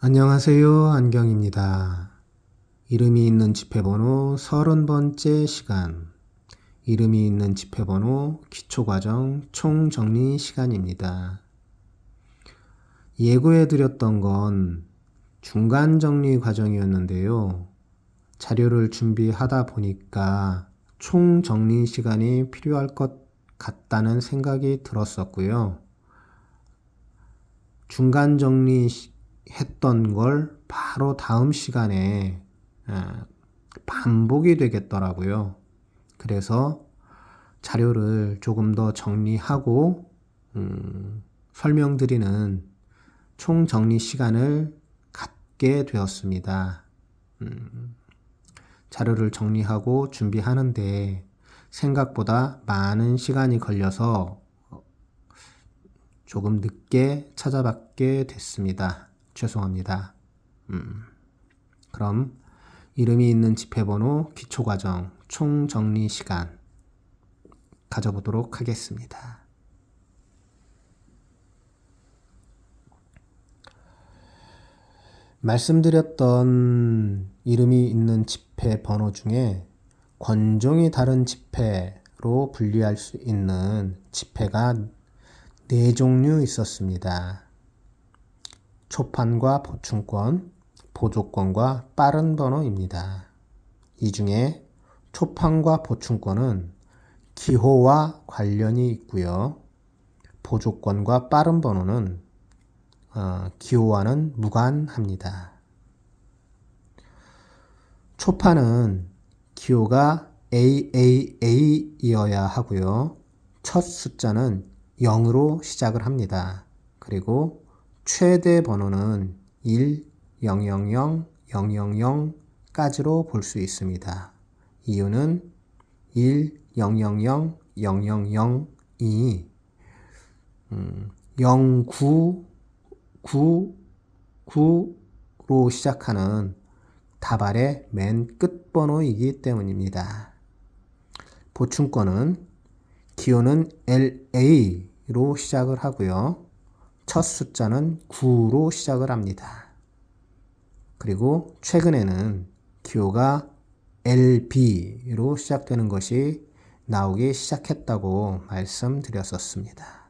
안녕하세요. 안경입니다. 이름이 있는 지폐번호 30번째 시간. 이름이 있는 지폐번호 기초과정 총정리 시간입니다. 예고해드렸던 건 중간정리 과정이었는데요. 자료를 준비하다 보니까 총정리 시간이 필요할 것 같다는 생각이 들었었고요. 중간정리 했던 걸 바로 다음 시간에 반복이 되겠더라고요. 그래서 자료를 조금 더 정리하고 설명드리는 총정리 시간을 갖게 되었습니다. 자료를 정리하고 준비하는데 생각보다 많은 시간이 걸려서 조금 늦게 찾아뵙게 됐습니다. 죄송합니다. 그럼 이름이 있는 지폐번호 기초과정 총정리 시간 가져보도록 하겠습니다. 말씀드렸던 이름이 있는 지폐 번호 중에 권종이 다른 지폐로 분류할 수 있는 지폐가 4종류 있었습니다. 초판과 보충권, 보조권과 빠른 번호입니다. 이 중에 초판과 보충권은 기호와 관련이 있고요. 보조권과 빠른 번호는 기호와는 무관합니다. 초판은 기호가 AAA이어야 하고요. 첫 숫자는 0으로 시작을 합니다. 그리고 최대 번호는 1, 000, 000까지로 볼 수 있습니다. 이유는 1, 000, 000이 0999로 시작하는 다발의 맨 끝 번호이기 때문입니다. 보충권은 기호는 LA로 시작을 하고요. 첫 숫자는 9로 시작을 합니다. 그리고 최근에는 기호가 LB로 시작되는 것이 나오기 시작했다고 말씀드렸었습니다.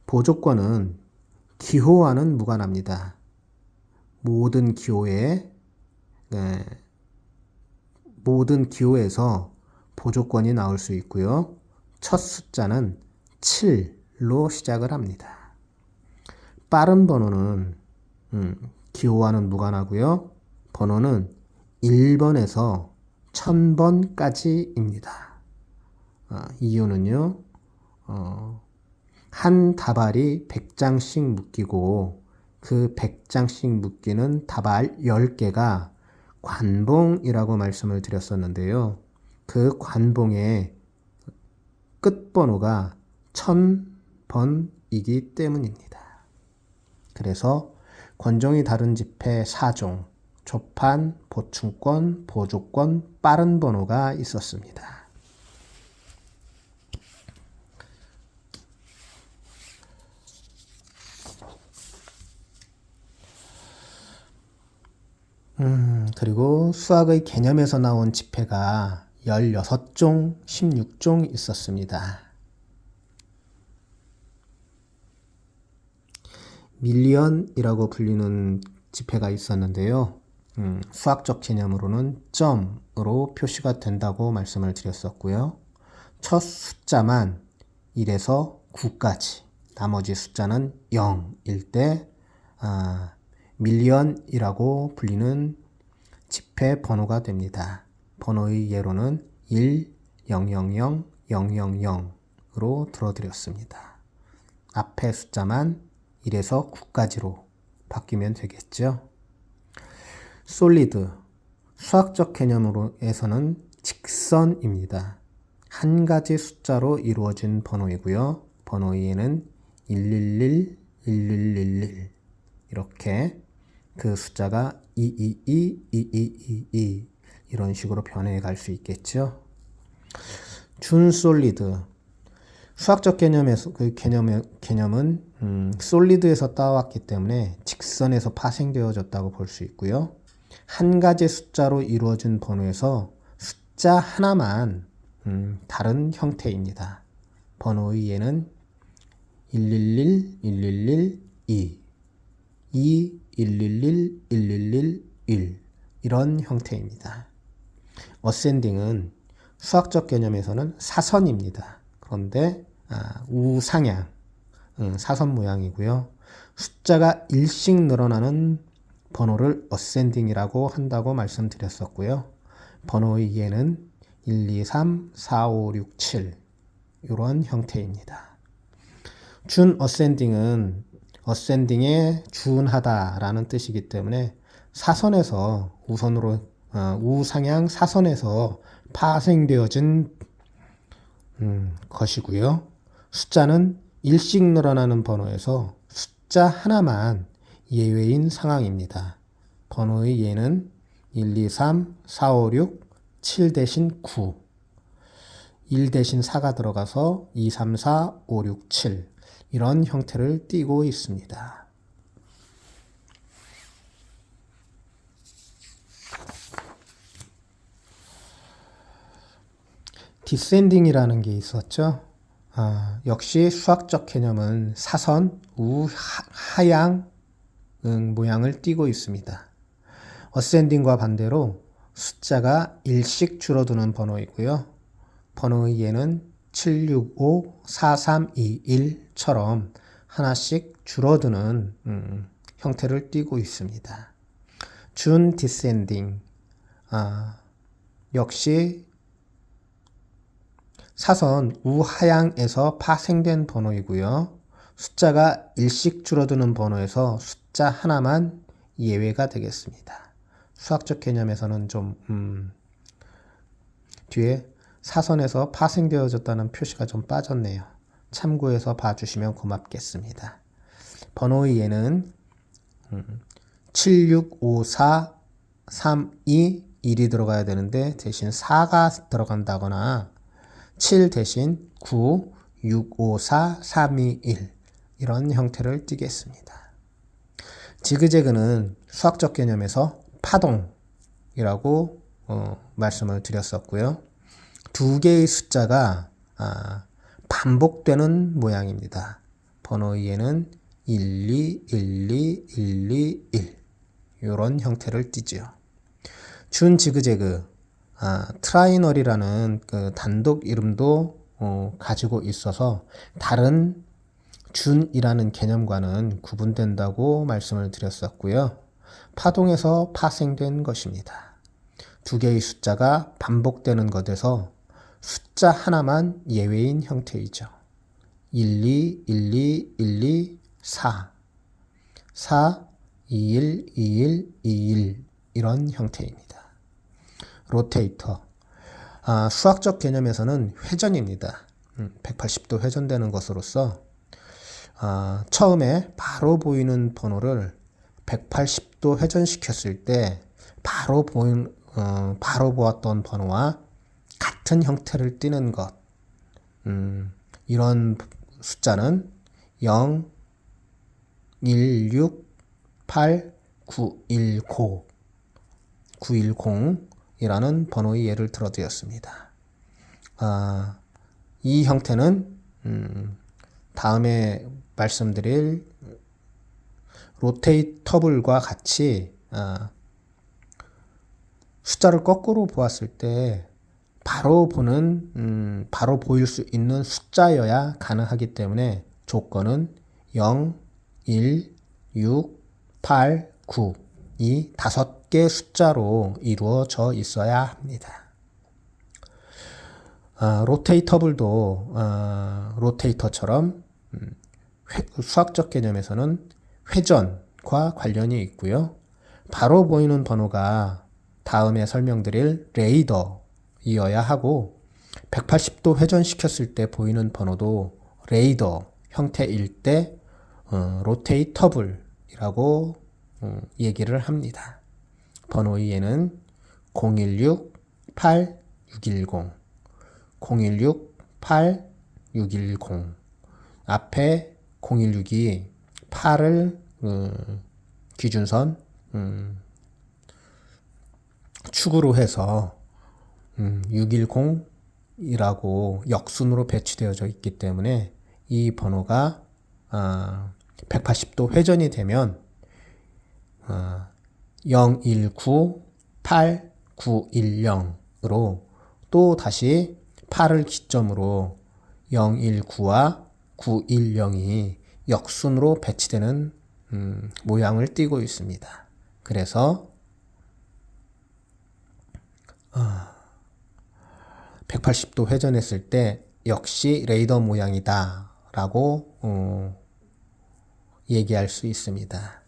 보조권은 기호와는 무관합니다. 모든 기호에서 보조권이 나올 수 있고요. 첫 숫자는 7로 시작을 합니다. 빠른 번호는 기호와는 무관하고요. 번호는 1번에서 1000번까지입니다. 이유는요. 한 다발이 100장씩 묶이고 그 100장씩 묶이는 다발 10개가 관봉이라고 말씀을 드렸었는데요. 그 관봉의 끝번호가 1000번이기 때문입니다. 그래서 권종이 다른 지폐 4종, 초판, 보충권, 보조권, 빠른 번호가 있었습니다. 그리고 수학의 개념에서 나온 지폐가 16종, 16종 있었습니다. 밀리언이라고 불리는 지폐가 있었는데요. 수학적 개념으로는 점으로 표시가 된다고 말씀을 드렸었고요. 첫 숫자만 1에서 9까지, 나머지 숫자는 0일 때 밀리언이라고 불리는 지폐 번호가 됩니다. 번호의 예로는 1, 000, 000으로 들어드렸습니다. 앞에 숫자만 1에서 9까지로 바뀌면 되겠죠. 솔리드, 수학적 개념으로에서는 직선입니다. 한 가지 숫자로 이루어진 번호이고요. 번호에는 111, 1111 이렇게 그 숫자가 222, 2222 이런 식으로 변해 갈 수 있겠죠. 준솔리드, 수학적 개념에서 개념은 솔리드에서 따왔기 때문에 직선에서 파생되어졌다고 볼 수 있고요. 한 가지 숫자로 이루어진 번호에서 숫자 하나만 다른 형태입니다. 번호의 예는 111, 111, 2, 2, 111, 111, 1 이런 형태입니다. 어센딩은 수학적 개념에서는 사선입니다. 그런데 우상향, 사선 모양이고요. 숫자가 1씩 늘어나는 번호를 어센딩이라고 한다고 말씀드렸었고요. 번호의 예는 1, 2, 3, 4, 5, 6, 7 이런 형태입니다. 준 어센딩은 어센딩에 준하다라는 뜻이기 때문에 사선에서 우상향 사선에서 파생되어진 것이고요. 숫자는 1씩 늘어나는 번호에서 숫자 하나만 예외인 상황입니다. 번호의 예는 1, 2, 3, 4, 5, 6, 7 대신 9, 1 대신 4가 들어가서 2, 3, 4, 5, 6, 7 이런 형태를 띠고 있습니다. 디센딩이라는 게 있었죠. 역시 수학적 개념은 사선, 하향 모양을 띠고 있습니다. 어센딩과 반대로 숫자가 1씩 줄어드는 번호이고요. 번호의 예는 765, 4321처럼 하나씩 줄어드는 형태를 띠고 있습니다. 준 디센딩 역시 사선 우하향에서 파생된 번호이고요. 숫자가 1씩 줄어드는 번호에서 숫자 하나만 예외가 되겠습니다. 수학적 개념에서는 좀 뒤에 사선에서 파생되어졌다는 표시가 좀 빠졌네요. 참고해서 봐주시면 고맙겠습니다. 번호의 예는 7654 32 1이 들어가야 되는데 대신 4가 들어간다거나 7 대신 9, 6, 5, 4, 3, 2, 1 이런 형태를 띠겠습니다. 지그재그는 수학적 개념에서 파동이라고 말씀을 드렸었고요. 두 개의 숫자가 반복되는 모양입니다. 번호의 예는 1, 2, 1, 2, 1, 2, 1 이런 형태를 띠지요. 준 지그재그 트라이널이라는 그 단독 이름도 가지고 있어서 다른 준이라는 개념과는 구분된다고 말씀을 드렸었고요. 파동에서 파생된 것입니다. 두 개의 숫자가 반복되는 것에서 숫자 하나만 예외인 형태이죠. 1, 2, 1, 2, 1, 2, 4, 4, 2, 1, 2, 1, 2, 1 이런 형태입니다. 로테이터 수학적 개념에서는 회전입니다. 180도 회전되는 것으로서 처음에 바로 보이는 번호를 180도 회전시켰을 때 바로 보았던 번호와 같은 형태를 띠는 것 이런 숫자는 0, 1, 6, 8, 9, 1, 910 이라는 번호의 예를 들어드렸습니다. 이 형태는 다음에 말씀드릴 로테이터블과 같이 숫자를 거꾸로 보았을 때 바로 보일 수 있는 숫자여야 가능하기 때문에 조건은 0, 1, 6, 8, 9 이 5개 숫자로 이루어져 있어야 합니다. 로테이터블도 로테이터처럼 수학적 개념에서는 회전과 관련이 있고요. 바로 보이는 번호가 다음에 설명드릴 레이더이어야 하고 180도 회전시켰을 때 보이는 번호도 레이더 형태일 때 로테이터블이라고 얘기를 합니다. 번호의 예는 016-8610, 016-8610 610. 앞에 016이 8을 기준선 축으로 해서 610이라고 역순으로 배치되어져 있기 때문에 이 번호가 180도 회전이 되면 0198-910으로 또 다시 8을 기점으로 019와 910이 역순으로 배치되는 모양을 띠고 있습니다. 그래서 180도 회전했을 때 역시 레이더 모양이다 라고 얘기할 수 있습니다.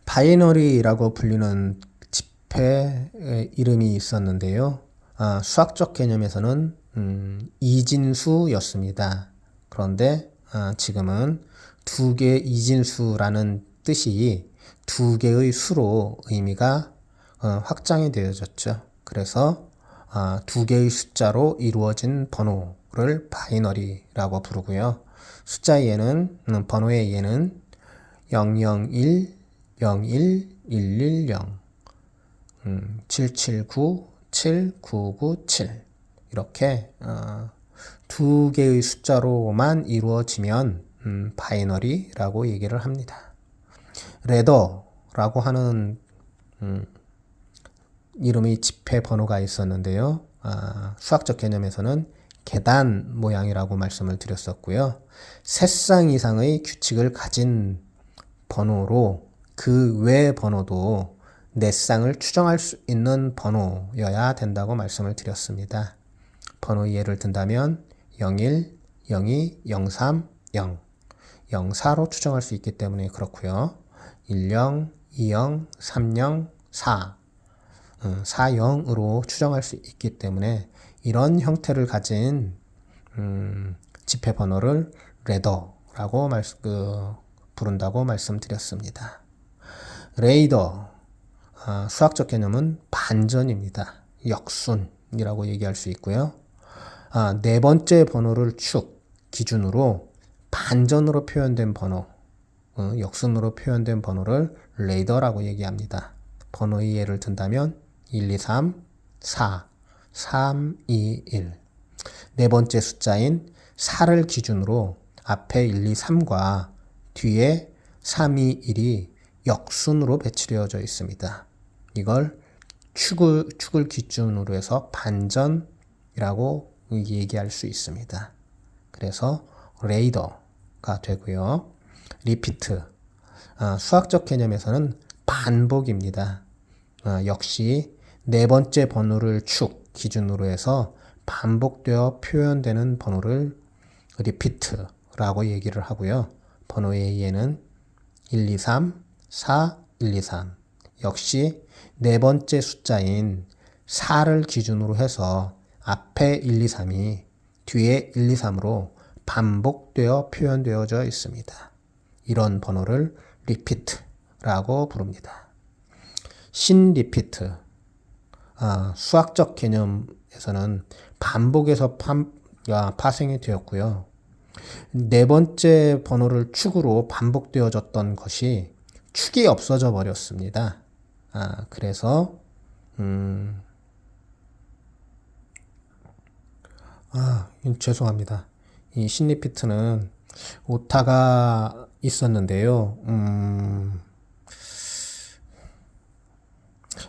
바이너리라고 불리는 지폐의 이름이 있었는데요. 수학적 개념에서는 이진수였습니다. 그런데 지금은 두 개의 이진수라는 뜻이 두 개의 수로 의미가 확장이 되어졌죠. 그래서 두 개의 숫자로 이루어진 번호를 바이너리라고 부르고요. 숫자 예는 번호의 예는 001, 01, 110, 779, 7997 이렇게 두 개의 숫자로만 이루어지면 바이너리라고 얘기를 합니다. 레더라고 하는 이름의 지폐 번호가 있었는데요. 수학적 개념에서는 계단 모양이라고 말씀을 드렸었고요. 세 쌍 이상의 규칙을 가진 번호로 그 외 번호도 네 쌍을 추정할 수 있는 번호여야 된다고 말씀을 드렸습니다. 번호 예를 든다면 01, 02, 03, 0, 04로 추정할 수 있기 때문에 그렇고요. 10, 20, 30, 4, 40으로 추정할 수 있기 때문에 이런 형태를 가진 지폐 번호를 레더라고 부른다고 말씀드렸습니다. 레이더, 수학적 개념은 반전입니다. 역순이라고 얘기할 수 있고요. 네 번째 번호를 축 기준으로 반전으로 표현된 번호, 역순으로 표현된 번호를 레이더라고 얘기합니다. 번호의 예를 든다면 1, 2, 3, 4, 3, 2, 1. 네 번째 숫자인 4를 기준으로 앞에 1, 2, 3과 뒤에 3, 2, 1이 역순으로 배치되어져 있습니다. 이걸 축을 기준으로 해서 반전이라고 얘기할 수 있습니다. 그래서 레이더가 되고요. 리피트, 수학적 개념에서는 반복입니다. 역시 네 번째 번호를 축 기준으로 해서 반복되어 표현되는 번호를 리피트라고 얘기를 하고요. 번호의 예는 1, 2, 3, 4, 1, 2, 3. 역시 네 번째 숫자인 4를 기준으로 해서 앞에 1, 2, 3이 뒤에 1, 2, 3으로 반복되어 표현되어져 있습니다. 이런 번호를 리피트라고 부릅니다. 신리피트, 수학적 개념에서는 반복에서 파생이 되었고요. 네 번째 번호를 축으로 반복되어졌던 것이 축이 없어져 버렸습니다. 그래서 죄송합니다. 이 신리피트는 오타가 있었는데요.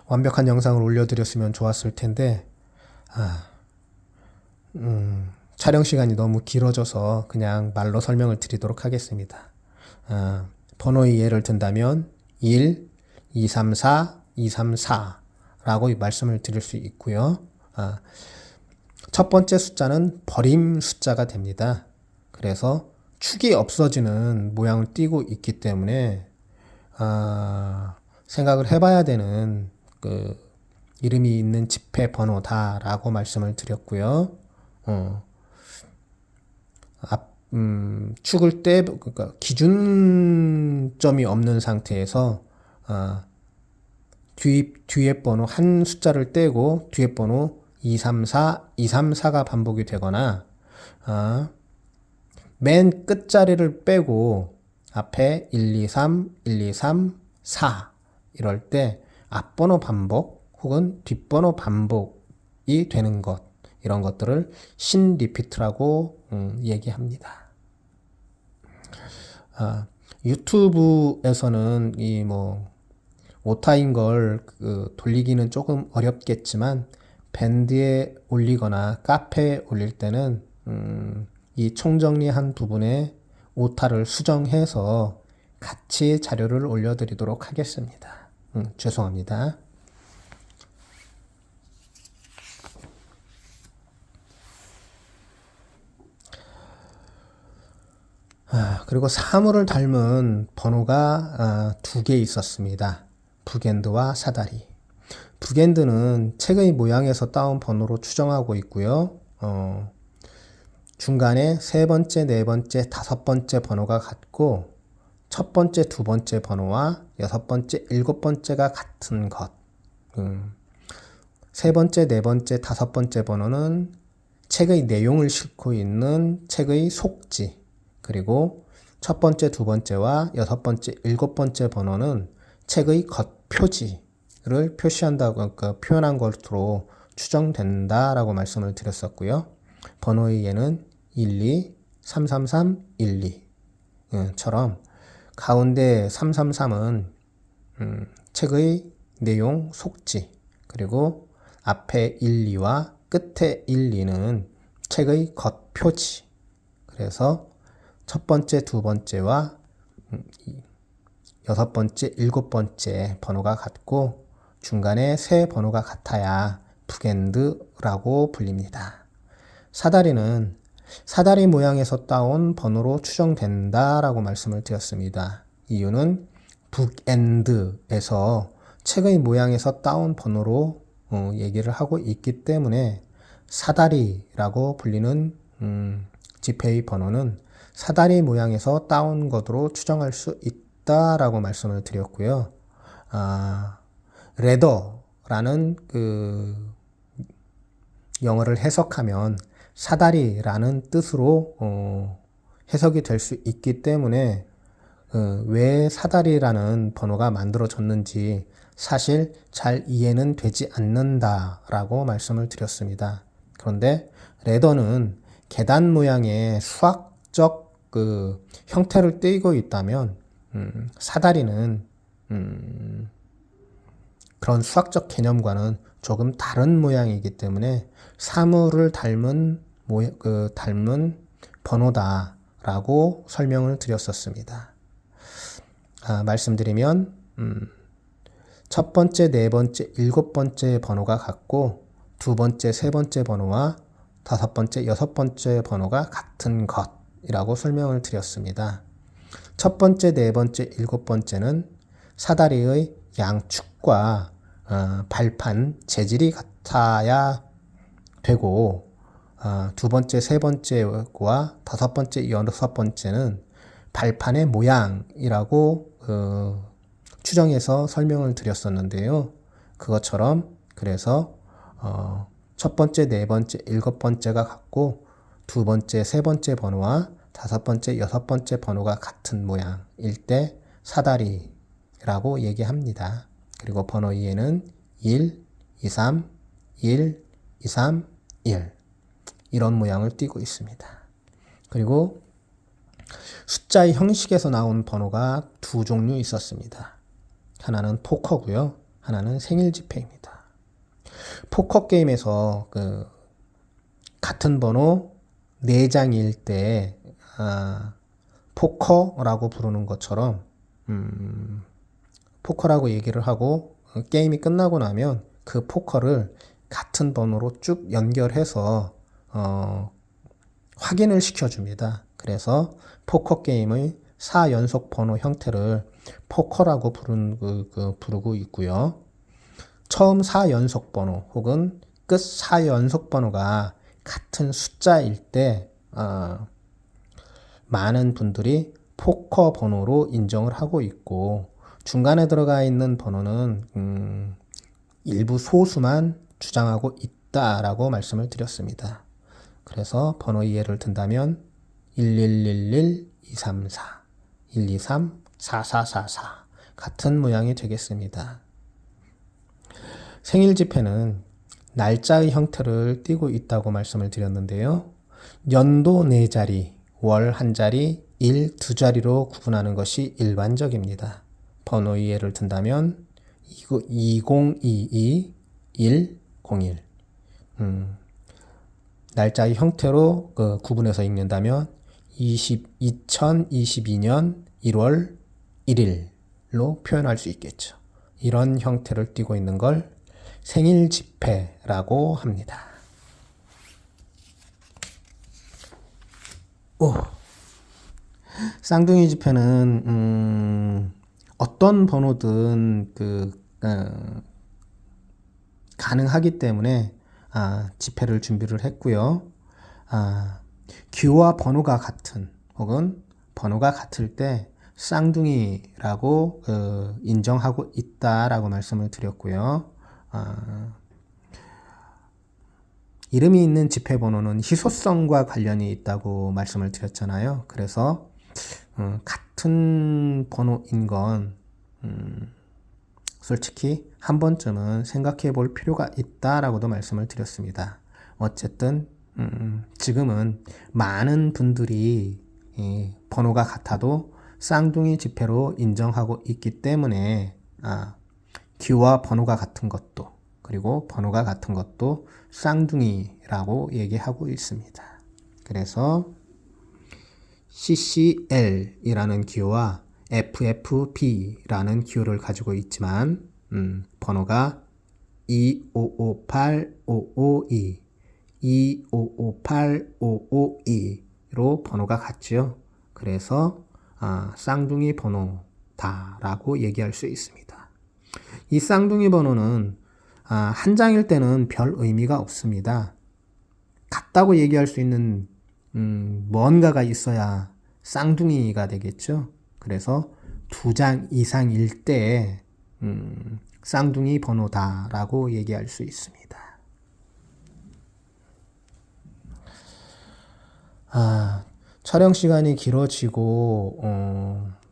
완벽한 영상을 올려드렸으면 좋았을 텐데, 촬영 시간이 너무 길어져서 그냥 말로 설명을 드리도록 하겠습니다. 번호의 예를 든다면 1, 234, 234라고 말씀을 드릴 수 있고요. 첫 번째 숫자는 버림 숫자가 됩니다. 그래서 축이 없어지는 모양을 띠고 있기 때문에 생각을 해봐야 되는 이름이 있는 지폐 번호다라고 말씀을 드렸고요. 축을 그러니까 기준점이 없는 상태에서 뒤에 번호 한 숫자를 떼고 뒤에 번호 234가 반복이 되거나 맨 끝자리를 빼고 앞에 123, 123, 4 이럴 때 앞번호 반복 혹은 뒷번호 반복이 되는 것, 이런 것들을 신리피트라고 얘기합니다. 유튜브에서는 이 오타인 걸 돌리기는 조금 어렵겠지만 밴드에 올리거나 카페에 올릴 때는 이 총정리한 부분에 오타를 수정해서 같이 자료를 올려드리도록 하겠습니다. 죄송합니다. 그리고 사물을 닮은 번호가 두 개 있었습니다. 북엔드와 사다리. 북엔드는 책의 모양에서 따온 번호로 추정하고 있고요. 중간에 세 번째, 네 번째, 다섯 번째 번호가 같고 첫 번째, 두 번째 번호와 여섯 번째, 일곱 번째가 같은 것. 세 번째, 네 번째, 다섯 번째 번호는 책의 내용을 싣고 있는 책의 속지, 그리고 첫 번째, 두 번째와 여섯 번째, 일곱 번째 번호는 책의 겉표지를 표시한다고, 그러니까 표현한 것으로 추정된다라고 말씀을 드렸었고요. 번호의 예는 12, 333, 12 처럼 가운데 333은 책의 내용 속지, 그리고 앞에 1, 2와 끝에 1, 2는 책의 겉표지. 그래서 첫 번째, 두 번째와 여섯 번째, 일곱 번째 번호가 같고 중간에 세 번호가 같아야 북엔드라고 불립니다. 사다리는 사다리 모양에서 따온 번호로 추정된다라고 말씀을 드렸습니다. 이유는 북엔드에서 책의 모양에서 따온 번호로 얘기를 하고 있기 때문에 사다리라고 불리는 지폐의 번호는 사다리 모양에서 따온 것으로 추정할 수 있다라고 말씀을 드렸고요. 레더라는 영어를 해석하면 사다리라는 뜻으로 해석이 될 수 있기 때문에 왜 사다리라는 번호가 만들어졌는지 사실 잘 이해는 되지 않는다라고 말씀을 드렸습니다. 그런데 레더는 계단 모양의 수학적 형태를 띠고 있다면 사다리는 그런 수학적 개념과는 조금 다른 모양이기 때문에 사물을 닮은 번호다라고 설명을 드렸었습니다. 말씀드리면 첫 번째, 네 번째, 일곱 번째 번호가 같고 두 번째, 세 번째 번호와 다섯 번째, 여섯 번째 번호가 같은 것이라고 설명을 드렸습니다. 첫 번째, 네 번째, 일곱 번째는 사다리의 양축과 발판 재질이 같아야 되고 두 번째, 세 번째와 다섯 번째, 여섯 번째는 발판의 모양이라고 추정해서 설명을 드렸었는데요. 그것처럼 그래서 첫 번째, 네 번째, 일곱 번째가 같고 두 번째, 세 번째 번호와 다섯 번째, 여섯 번째 번호가 같은 모양일 때 사다리라고 얘기합니다. 그리고 번호 2에는 1, 2, 3, 1, 2, 3, 1 이런 모양을 띠고 있습니다. 그리고 숫자의 형식에서 나온 번호가 두 종류 있었습니다. 하나는 포커고요. 하나는 생일지폐입니다. 포커 게임에서 같은 번호 4장일 때 포커라고 부르는 것처럼 포커라고 얘기를 하고 게임이 끝나고 나면 그 포커를 같은 번호로 쭉 연결해서 확인을 시켜줍니다. 그래서 포커 게임의 4연속 번호 형태를 포커라고 부르고 있고요. 처음 4연속 번호 혹은 끝 4연속 번호가 같은 숫자일 때 많은 분들이 포커 번호로 인정을 하고 있고 중간에 들어가 있는 번호는 일부 소수만 주장하고 있다라고 말씀을 드렸습니다. 그래서 번호 예를 든다면 1111234, 123, 4444 같은 모양이 되겠습니다. 생일 지폐는 날짜의 형태를 띠고 있다고 말씀을 드렸는데요. 연도 4자리, 월 1자리, 일 2자리로 구분하는 것이 일반적입니다. 번호의 예를 든다면 2022, 101. 날짜의 형태로 구분해서 읽는다면 2022년 1월 1일로 표현할 수 있겠죠. 이런 형태를 띠고 있는 걸 생일 지폐라고 합니다. 쌍둥이 지폐는 어떤 번호든 가능하기 때문에 지폐를 준비를 했고요. 규와 번호가 같은 혹은 번호가 같을 때 쌍둥이라고 인정하고 있다라고 말씀을 드렸고요. 이름이 있는 지폐 번호는 희소성과 관련이 있다고 말씀을 드렸잖아요. 그래서 같은 번호인 건 솔직히 한 번쯤은 생각해 볼 필요가 있다라고도 말씀을 드렸습니다. 어쨌든 지금은 많은 분들이 번호가 같아도 쌍둥이 지폐로 인정하고 있기 때문에 규와 번호가 같은 것도 그리고 번호가 같은 것도 쌍둥이라고 얘기하고 있습니다. 그래서 CCL이라는 기호와 FFB라는 기호를 가지고 있지만 번호가 2558552, 2558552로 번호가 같죠. 그래서 쌍둥이 번호다라고 얘기할 수 있습니다. 이 쌍둥이 번호는 한 장일 때는 별 의미가 없습니다. 같다고 얘기할 수 있는 뭔가가 있어야 쌍둥이가 되겠죠. 그래서 2장 이상일 때 쌍둥이 번호다라고 얘기할 수 있습니다. 촬영 시간이 길어지고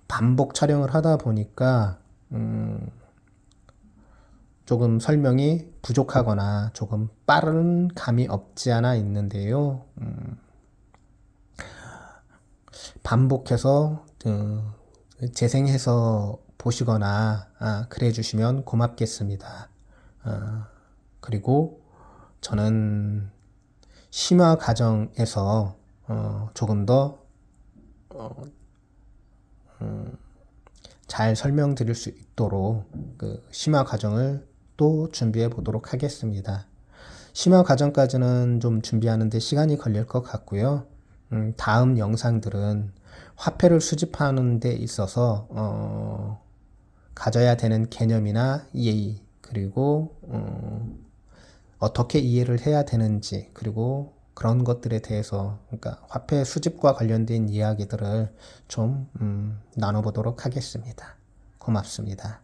반복 촬영을 하다 보니까 조금 설명이 부족하거나 조금 빠른 감이 없지 않아 있는데요. 반복해서 재생해서 보시거나 그래 주시면 고맙겠습니다. 그리고 저는 심화 과정에서 조금 더 잘 설명드릴 수 있도록 심화 과정을 또 준비해 보도록 하겠습니다. 심화 과정까지는 좀 준비하는 데 시간이 걸릴 것 같고요. 다음 영상들은 화폐를 수집하는 데 있어서 가져야 되는 개념이나 예의 그리고 어떻게 이해를 해야 되는지 그리고 그런 것들에 대해서 그러니까 화폐 수집과 관련된 이야기들을 좀 나눠보도록 하겠습니다. 고맙습니다.